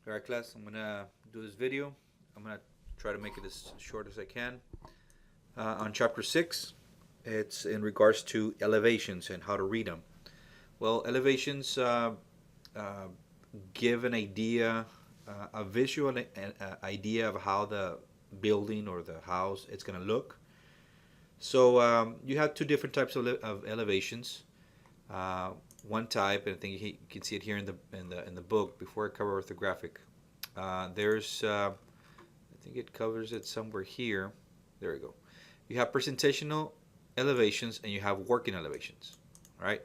Alright class, I'm gonna do this video. I'm gonna try to make it as short as I can. On chapter 6, it's in regards to elevations and how to read them. Well, elevations uh, give an idea, a visual idea of how the building or the house it's gonna look. So you have two different types of elevations. Uh, One type, and I think you can see it here in the book before I cover orthographic. There's I think it covers it somewhere here. There we go. You have presentational elevations and you have working elevations. All right.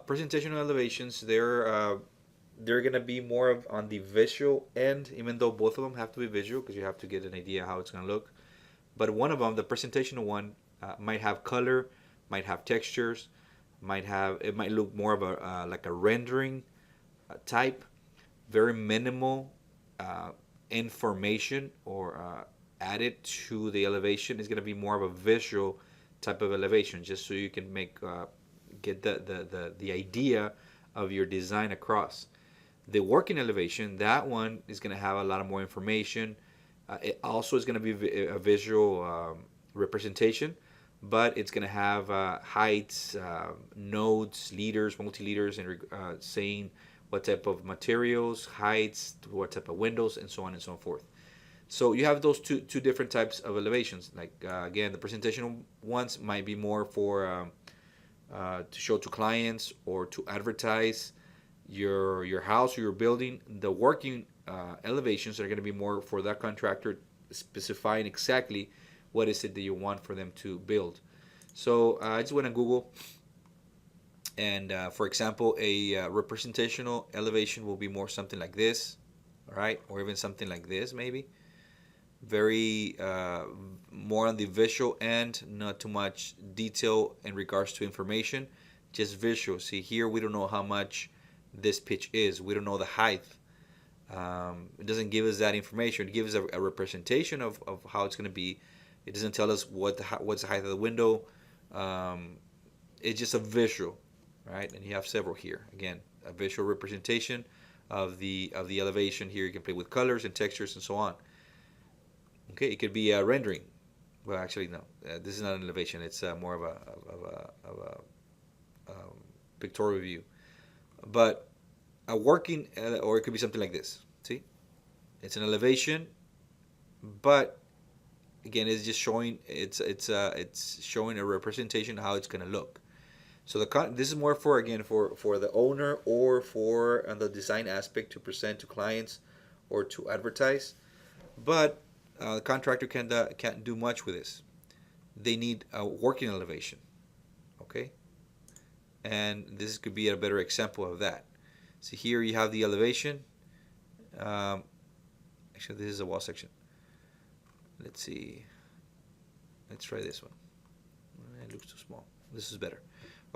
Presentational elevations, they're gonna be more of on the visual end, even though both of them have to be visual because you have to get an idea how it's gonna look. But one of them, the presentational one, might have color, might have textures, it might look more of a like a rendering type, very minimal uh, information or added to the elevation. Is going to be more of a visual type of elevation, just so you can get the idea of your design across. The working elevation, that one is going to have a lot of more information. It also is going to be a visual representation, but it's going to have heights, nodes, leaders, multi-leaders, and saying what type of materials, heights, what type of windows, and so on and so forth. So you have those two different types of elevations. Like again, the presentational ones might be more for to show to clients or to advertise your house or your building. The working elevations are going to be more for that contractor, specifying exactly what is it that you want for them to build. So I just went on Google, and for example, a representational elevation will be more something like this, all right, or even something like this, maybe. Very more on the visual end, not too much detail in regards to information, just visual. See here, we don't know how much this pitch is. We don't know the height. It doesn't give us that information. It gives a representation of how it's going to be. It doesn't tell us what's the height of the window. It's just a visual, right? And you have several here. Again, a visual representation of the elevation. Here you can play with colors and textures and so on. Okay, it could be a rendering. Well, actually, no. This is not an elevation. It's more of a pictorial view. But a working, or it could be something like this. See, it's an elevation, but again, it's just showing it's showing a representation of how it's going to look. So this is more for again for the owner or for the design aspect to present to clients or to advertise. But the contractor can't do much with this. They need a working elevation, okay? And this could be a better example of that. So here you have the elevation. Um, Actually, this is a wall section. Let's see. Let's try this one. It looks too small. This is better.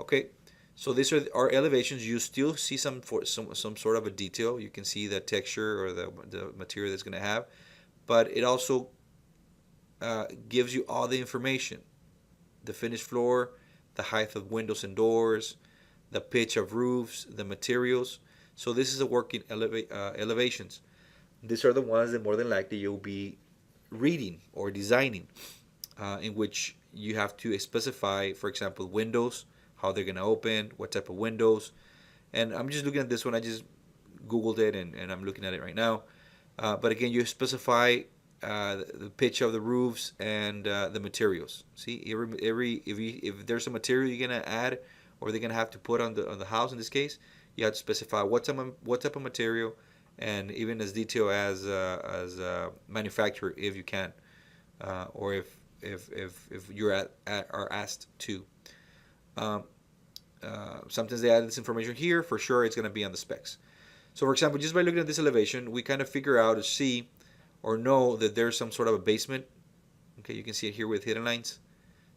Okay, so these are our elevations. You still see some sort of a detail. You can see the texture or the material that's going to have, but it also gives you all the information: the finished floor, the height of windows and doors, the pitch of roofs, the materials. So this is a working elevations. These are the ones that more than likely you'll be reading or designing, in which you have to specify, for example, windows, how they're going to open, what type of windows. And I'm just looking at this one. I just Googled it, and I'm looking at it right now. But again, you specify the pitch of the roofs and the materials. See, if there's a material you're gonna add or they're gonna have to put on the house in this case, you have to specify what type of material, and even as detail as manufacturer if you can, or if you're are asked to. Um, Sometimes they add this information here. For sure, it's gonna be on the specs. So, for example, just by looking at this elevation, we kind of figure out or see or know that there's some sort of a basement. Okay, you can see it here with hidden lines.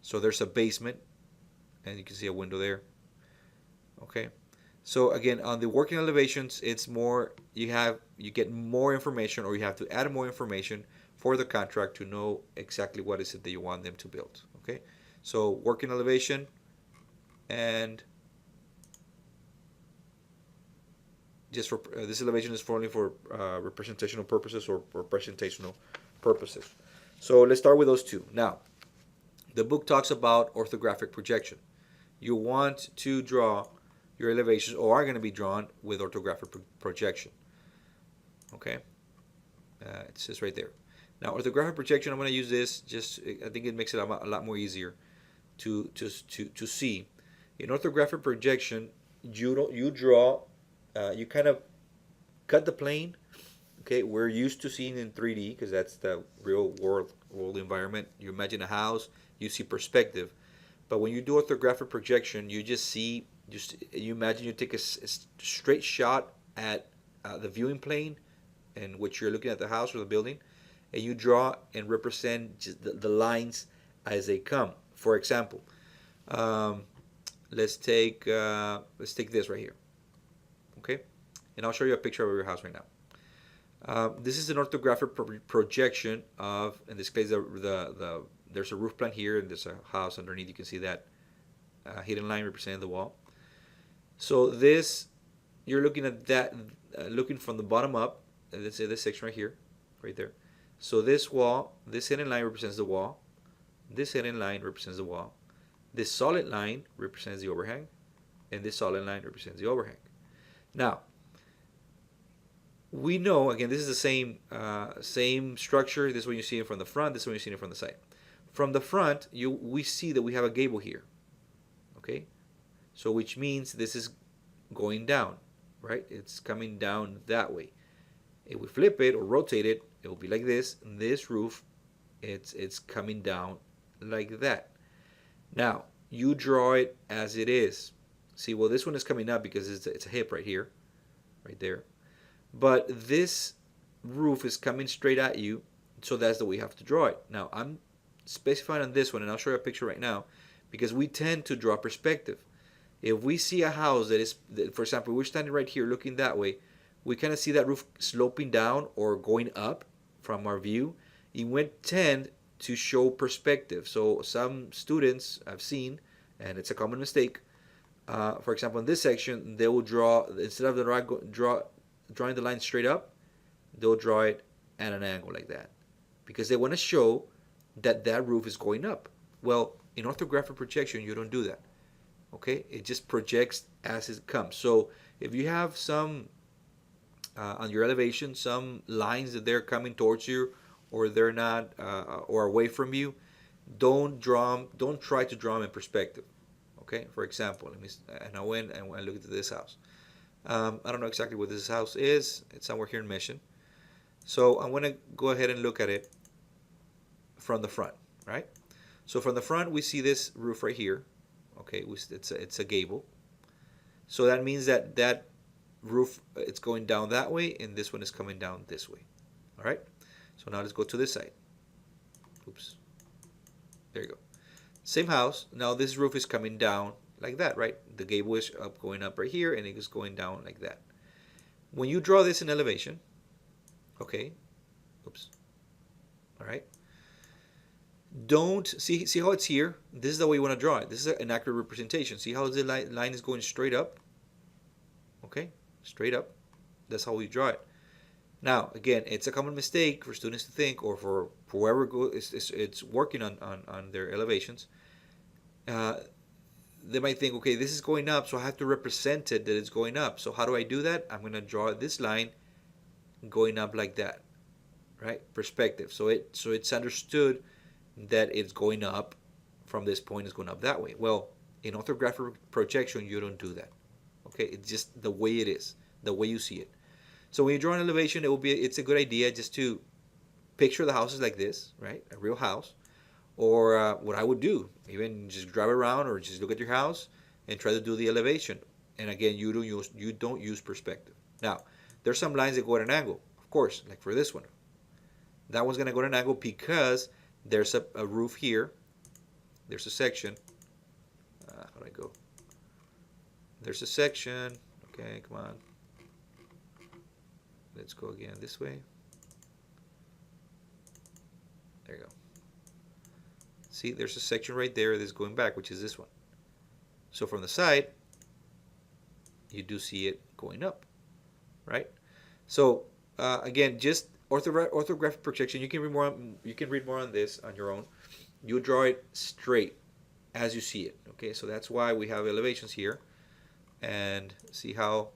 So there's a basement, and you can see a window there. Okay, so again, on the working elevations, it's more you get more information, or you have to add more information for the contract to know exactly what is it that you want them to build. Okay, so working elevation and just for this elevation is only for representational purposes or presentational purposes. So let's start with those two. Now, the book talks about orthographic projection. You want to draw your elevations, or are going to be drawn with orthographic projection. Okay, it says right there. Now, orthographic projection, I'm going to use this. I think it makes it a lot more easier to see. In orthographic projection, you draw, you kind of cut the plane. Okay, we're used to seeing in 3D because that's the real world environment. You imagine a house, you see perspective. But when you do orthographic projection, you you imagine you take a straight shot at the viewing plane in which you're looking at the house or the building, and you draw and represent just the lines as they come. For example, let's take this right here, okay? And I'll show you a picture of your house right now. This is an orthographic projection of, in this case, there's a roof plan here, and there's a house underneath. You can see that hidden line representing the wall. So this, you're looking at that, looking from the bottom up. Let's say this section right here, right there. So this wall, this hidden line represents the wall. This hidden line represents the wall. This solid line represents the overhang, and this solid line represents the overhang. Now, we know, again, this is the same structure. This is when you see it from the front. This is when you see it from the side. From the front, we see that we have a gable here. Okay, so which means this is going down, right? It's coming down that way. If we flip it or rotate it, it will be like this. And this roof, it's coming down like that. Now, you draw it as it is. See, well, this one is coming up because it's a hip right here, right there. But this roof is coming straight at you, so that's the way you have to draw it. Now, I'm specifying on this one, and I'll show you a picture right now, because we tend to draw perspective. If we see a house for example, we're standing right here looking that way, we kind of see that roof sloping down or going up from our view. It would tend to show perspective. So some students I've seen, and it's a common mistake, for example, in this section, they will draw, instead of drawing the line straight up, they'll draw it at an angle like that, because they want to show that that roof is going up. Well, in orthographic projection, you don't do that. Okay, it just projects as it comes. So if you have some on your elevation, some lines that they're coming towards you, or they're not, or away from you, don't try to draw them in perspective. Okay, for example, and I went and I looked at this house. I don't know exactly what this house is. It's somewhere here in Mission. So I'm going to go ahead and look at it from the front, right? So from the front, we see this roof right here. Okay, it's a gable. So that means that roof, it's going down that way, and this one is coming down this way. All right. So now let's go to this side. Oops. There you go. Same house. Now this roof is coming down like that, right? The gable is going up right here, and it is going down like that. When you draw this in elevation, okay. Oops. All right. Don't see how it's here. This is the way you want to draw it. This is an accurate representation. See how the line is going straight up? Okay, straight up. That's how we draw it. Now, again, it's a common mistake for students to think, or for whoever it's working on their elevations. They might think, okay, this is going up, so I have to represent it that it's going up. So how do I do that? I'm going to draw this line going up like that, right? Perspective. So it's understood that it's going up from this point, it's going up that way. Well, in orthographic projection, you don't do that. Okay, it's just the way it is, the way you see it. So when you draw an elevation, it's a good idea just to picture the houses like this, right? A real house. Or what I would do, even just drive around or just look at your house and try to do the elevation. And again, you don't use perspective. Now, there's some lines that go at an angle, of course, like for this one. That one's going to go at an angle because there's a roof here. There's a section. How do I go? There's a section. Okay, come on. Let's go again this way. There you go. See, there's a section right there that's going back, which is this one. So from the side, you do see it going up. right? So again, just orthographic projection. You can read more. You can read more on this on your own. You draw it straight as you see it. Okay, so that's why we have elevations here, and see how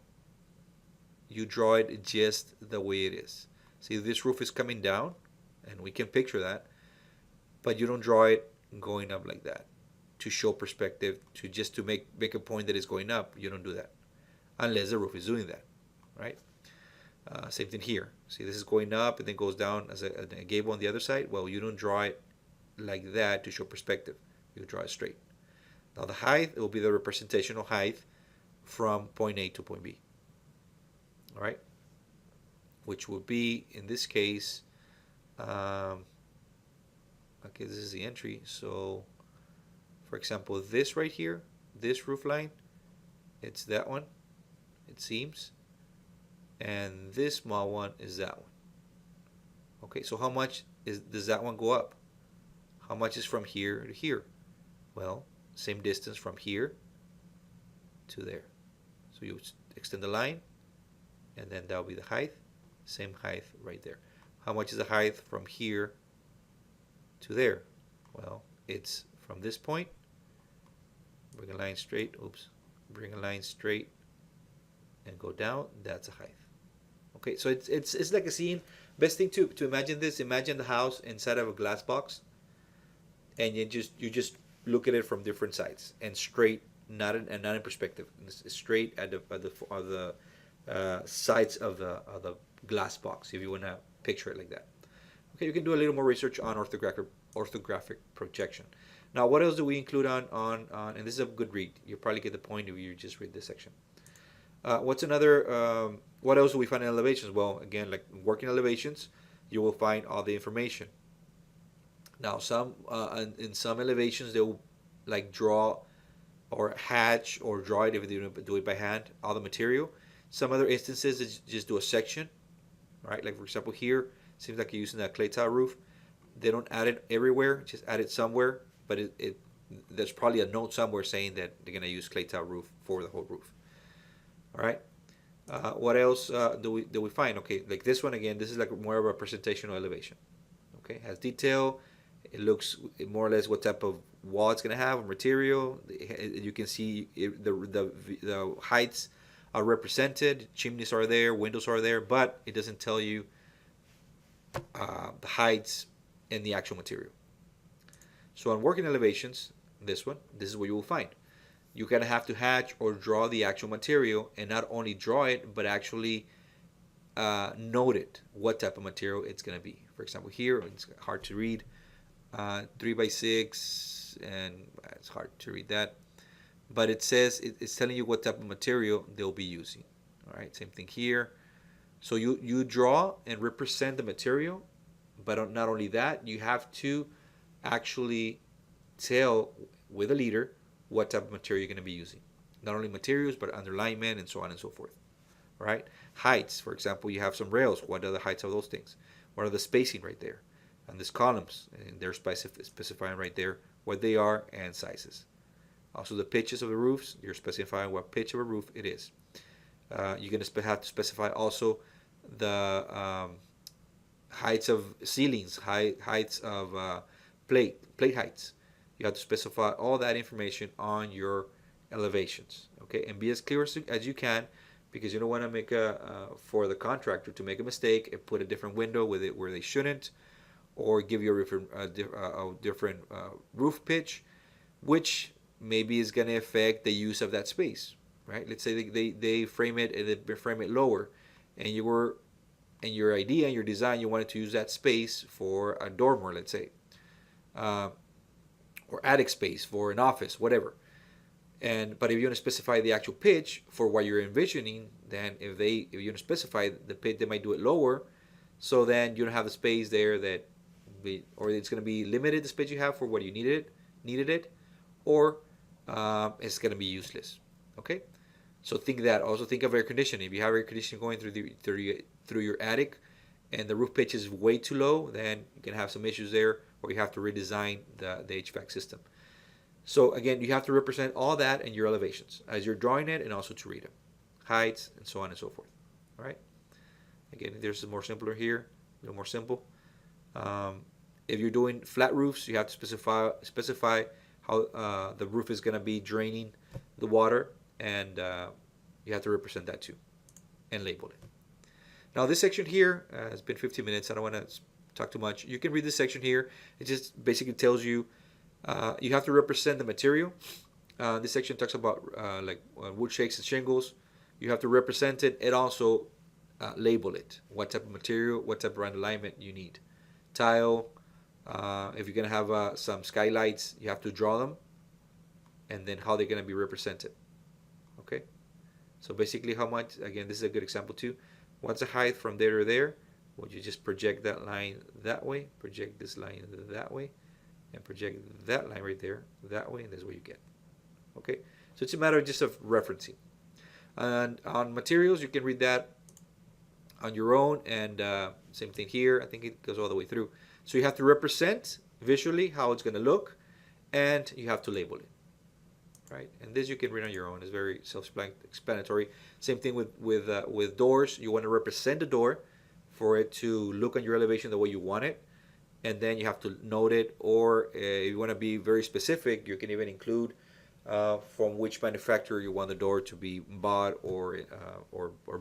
you draw it just the way it is. See, this roof is coming down, and we can picture that, but you don't draw it going up like that to show perspective, to make a point that it's going up. You don't do that unless the roof is doing that, right? Same thing here. See, this is going up and then goes down as a gable on the other side. Well, you don't draw it like that to show perspective. You draw it straight. Now the height, it will be the representational height from point A to point B. All right, which would be in this case, okay, this is the entry. So, for example, this right here, this roof line, it's that one. It seems. And this small one is that one. Okay, so how much does that one go up? How much is from here to here? Well, same distance from here to there. So you extend the line, and then that'll be the height. Same height right there. How much is the height from here to there? Well, it's from this point. Bring a line straight. Oops. Bring a line straight and go down. That's a height. Okay, so it's like a scene. Best thing to imagine this. Imagine the house inside of a glass box, and you just look at it from different sides and straight, not in perspective. It's straight at the sides of the glass box, if you want to picture it like that. Okay, you can do a little more research on orthographic projection. Now, what else do we include on and this is a good read. You'll probably get the point if you just read this section. What's another? What else do we find in elevations? Well, again, like working elevations, you will find all the information. Now, in some elevations, they will like draw or hatch or draw it if they do it by hand, all the material. Some other instances, they just do a section, right? Like for example, here seems like you're using a clay tile roof. They don't add it everywhere, just add it somewhere. But there's probably a note somewhere saying that they're gonna use clay tile roof for the whole roof. All right. What else do we find? Okay, like this one again. This is like more of a presentational elevation. Okay, has detail. It looks more or less what type of wall it's gonna have, material. You can see the heights are represented. Chimneys are there, windows are there, but it doesn't tell you the heights and the actual material. So on working elevations, this is what you will find. You kind of have to hatch or draw the actual material, and not only draw it, but actually note it, what type of material it's going to be. For example, here, it's hard to read, 3x6, and it's hard to read that. But it says, it's telling you what type of material they'll be using. All right, same thing here. So you draw and represent the material, but not only that, you have to actually tell with a leader what type of material you're going to be using. Not only materials, but underlayment and so on and so forth. All right? Heights, for example, you have some rails. What are the heights of those things? What are the spacing right there? And these columns, and they're specifying right there what they are and sizes. Also the pitches of the roofs, you're specifying what pitch of a roof it is. You're going to have to specify also the heights of ceilings, heights of plate heights. You have to specify all that information on your elevations, okay? And be as clear as you can, because you don't want to make for the contractor to make a mistake and put a different window with it where they shouldn't, or give you a different roof pitch, which maybe is going to affect the use of that space, right? Let's say they frame it and they frame it lower, and your idea and your design, you wanted to use that space for a dormer, let's say. Or attic space for an office, whatever. But if you want to specify the actual pitch for what you're envisioning, then if you want to specify the pitch, they might do it lower. So then you don't have the space there or it's going to be limited, the space you have for what you needed it, or it's going to be useless. Okay. So think that. Also think of air conditioning. If you have air conditioning going through your attic, and the roof pitch is way too low, then you can have some issues there, or you have to redesign the HVAC system. So again, you have to represent all that in your elevations as you're drawing it, and also to read them, heights, and so on and so forth. All right. Again, there's a more simpler here, a little more simple. If you're doing flat roofs, you have to specify how the roof is going to be draining the water, and you have to represent that too and label it. Now this section here has been 15 minutes. I don't want to talk too much. You can read this section here. It just basically tells you you have to represent the material. This section talks about like wood shakes and shingles. You have to represent it and also label it. What type of material, what type of alignment you need. Tile. If you're going to have some skylights, you have to draw them and then how they're going to be represented. Okay? So basically how much, again, this is a good example too. What's the height from there to there? Well, you just project that line that way, project this line that way, and project that line right there that way, and that's what you get. Okay? So it's a matter just of referencing. And on materials, you can read that on your own, and same thing here. I think it goes all the way through. So you have to represent visually how it's going to look, and you have to label it. Right? And this you can read on your own. It's very self-explanatory. Same thing with doors. You want to represent the door for it to look on your elevation the way you want it, and then you have to note it. Or if you want to be very specific, you can even include from which manufacturer you want the door to be bought or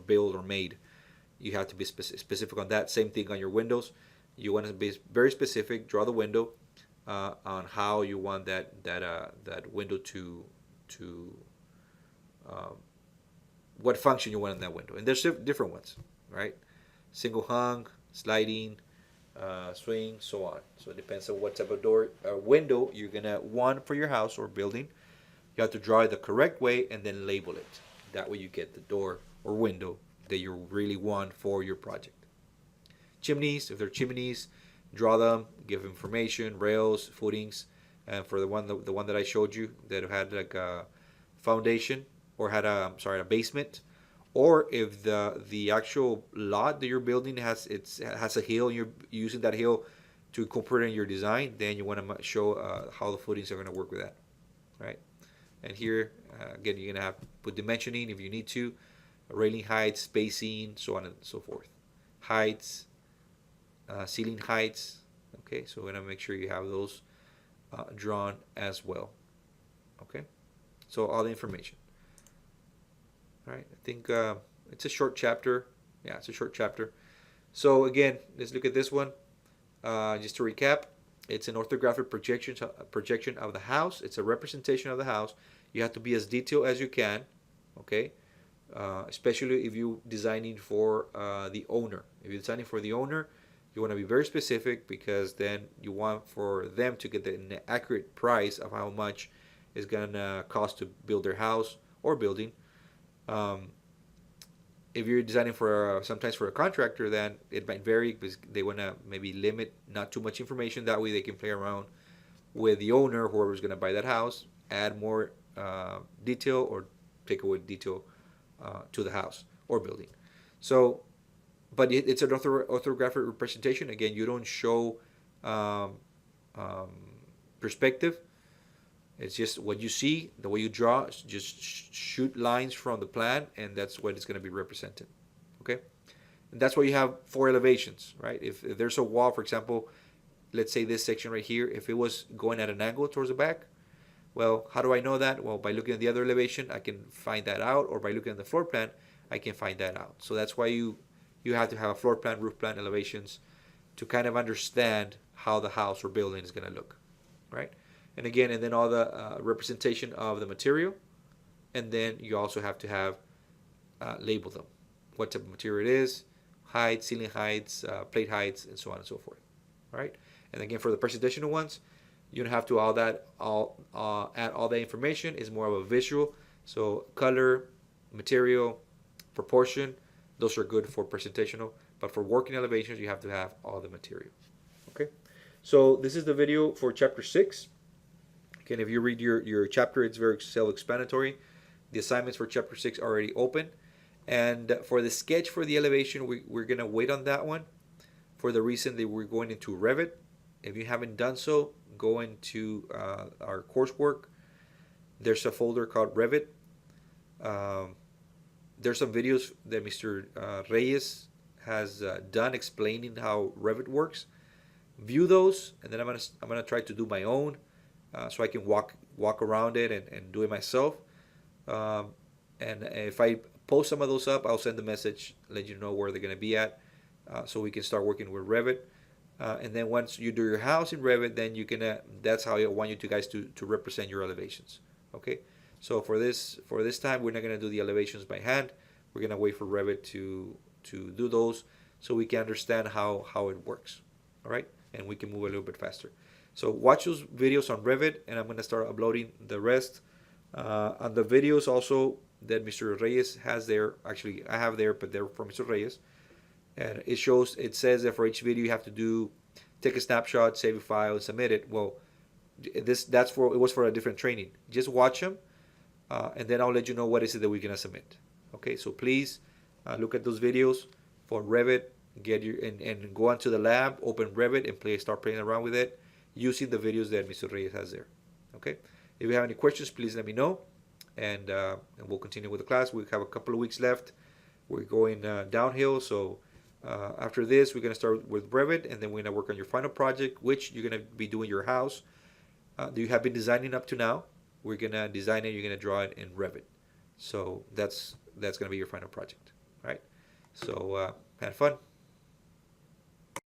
built or made. You have to be specific on that. Same thing on your windows. You want to be very specific. Draw the window on how you want that window to what function you want in that window. And there's different ones, right? Single hung, sliding, swing, so on. So it depends on what type of door window you're gonna want for your house or building. You have to draw it the correct way and then label it. That way you get the door or window that you really want for your project. Chimneys, if they're chimneys, draw them, give information, rails, footings, and for the one that I showed you that had like a foundation or had a basement, or if the actual lot that you're building has a hill and you're using that hill to incorporate in your design, then you want to show how the footings are going to work with that, right? And here again, you're going to have put dimensioning if you need to, railing heights, spacing, so on and so forth, heights. Ceiling heights. Okay, so we're going to make sure you have those drawn as well. Okay, so all the information. All right, I think it's a short chapter. Yeah, it's a short chapter. So again, let's look at this one. Just to recap, it's an orthographic projection of the house. It's a representation of the house. You have to be as detailed as you can. Okay, especially if you're designing for the owner. If you're designing for the owner, you want to be very specific because then you want for them to get the accurate price of how much it's going to cost to build their house or building. If you're designing for sometimes for a contractor, then it might vary because they want to maybe limit not too much information. That way they can play around with the owner, whoever's going to buy that house, add more detail or take away detail to the house or building. So but it's an orthographic representation. Again, you don't show perspective. It's just what you see, the way you draw. Just shoot lines from the plan, and that's what it's going to be represented. Okay, and that's why you have 4 elevations, right? If there's a wall, for example, let's say this section right here, if it was going at an angle towards the back, well, how do I know that? Well, by looking at the other elevation, I can find that out, or by looking at the floor plan, I can find that out. So that's why you have to have a floor plan, roof plan, elevations to kind of understand how the house or building is going to look, right? And again, and then all the representation of the material, and then you also have to have label them, what type of material it is, height, ceiling heights, plate heights, and so on and so forth, all right? And again, for the presentational ones, you don't have to add all that information. It's more of a visual, so color, material, proportion. Those are good for presentational, but for working elevations, you have to have all the material. Okay, so this is the video for chapter 6. Again, if you read your chapter, it's very self-explanatory. The assignments for chapter 6 are already open. And for the sketch for the elevation, we're going to wait on that one for the reason that we're going into Revit. If you haven't done so, go into our coursework. There's a folder called Revit. There's some videos that Mr. Reyes has done explaining how Revit works. View those, and then I'm gonna try to do my own, so I can walk around it and do it myself. Um, and if I post some of those up, I'll send a message, let you know where they're gonna be at, so we can start working with Revit. And then once you do your house in Revit, then you can. That's how I want you guys to represent your elevations. Okay. So for this time, we're not gonna do the elevations by hand. We're gonna wait for Revit to do those, so we can understand how it works. All right, and we can move a little bit faster. So watch those videos on Revit, and I'm gonna start uploading the rest. On the videos also that Mr. Reyes has there. Actually, I have there, but they're from Mr. Reyes, and it says that for each video you have to take a snapshot, save a file, and submit it. Well, it was for a different training. Just watch them, and then I'll let you know what is it that we're gonna submit. Okay, so please look at those videos for Revit. And go onto the lab, open Revit, and start playing around with it using the videos that Mr. Reyes has there. Okay, if you have any questions, please let me know, and we'll continue with the class. We have a couple of weeks left. We're going downhill, so after this, we're gonna start with Revit, and then we're gonna work on your final project, which you're gonna be doing your house. You have been designing up to now. We're gonna design it. You're gonna draw it in Revit. So that's gonna be your final project. All right. So have fun.